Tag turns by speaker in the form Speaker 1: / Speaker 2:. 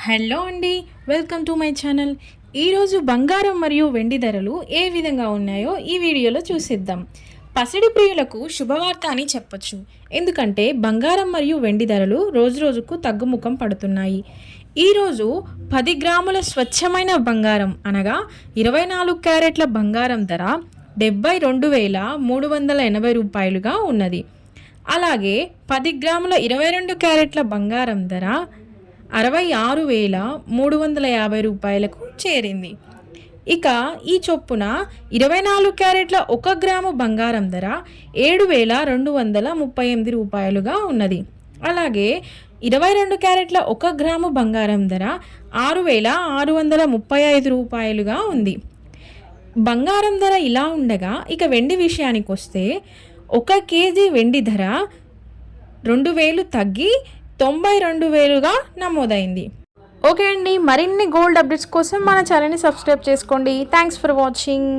Speaker 1: Hello అండి, welcome to my channel. ఈరోజు బంగారం మరియు వెండి ధరలు ఏ విధంగా ఉన్నాయో ఈ వీడియోలో చూసిద్దాం. పసిడి ప్రియులకు శుభవార్త అని చెప్పొచ్చు. ఎందుకంటే బంగారం మరియు వెండి ధరలు రోజురోజుకు తగ్గుముఖం పడుతున్నాయి. ఈరోజు 10 గ్రాముల స్వచ్ఛమైన బంగారం అనగా 24 క్యారెట్ల బంగారం ధర 72,380 రూపాయలుగా ఉన్నది. అలాగే 10 గ్రాముల 22 క్యారెట్ల బంగారం ధర 66,350 రూపాయలకు చేరింది. ఇక ఈ చొప్పున 24 క్యారెట్ల 1 గ్రాము బంగారం ధర 7,238 రూపాయలుగా ఉన్నది. అలాగే 22 క్యారెట్ల 1 గ్రాము బంగారం ధర 6,635 రూపాయలుగా ఉంది. బంగారం ధర ఇలా ఉండగా ఇక వెండి విషయానికి వస్తే 1 కేజీ వెండి ధర 2,000 తగ్గి 92,000గా నమోదైంది. ఓకే అండి, మరిన్ని గోల్డ్ అప్డేట్స్ కోసం మన ఛానల్ని సబ్స్క్రైబ్ చేసుకోండి. Thanks for watching.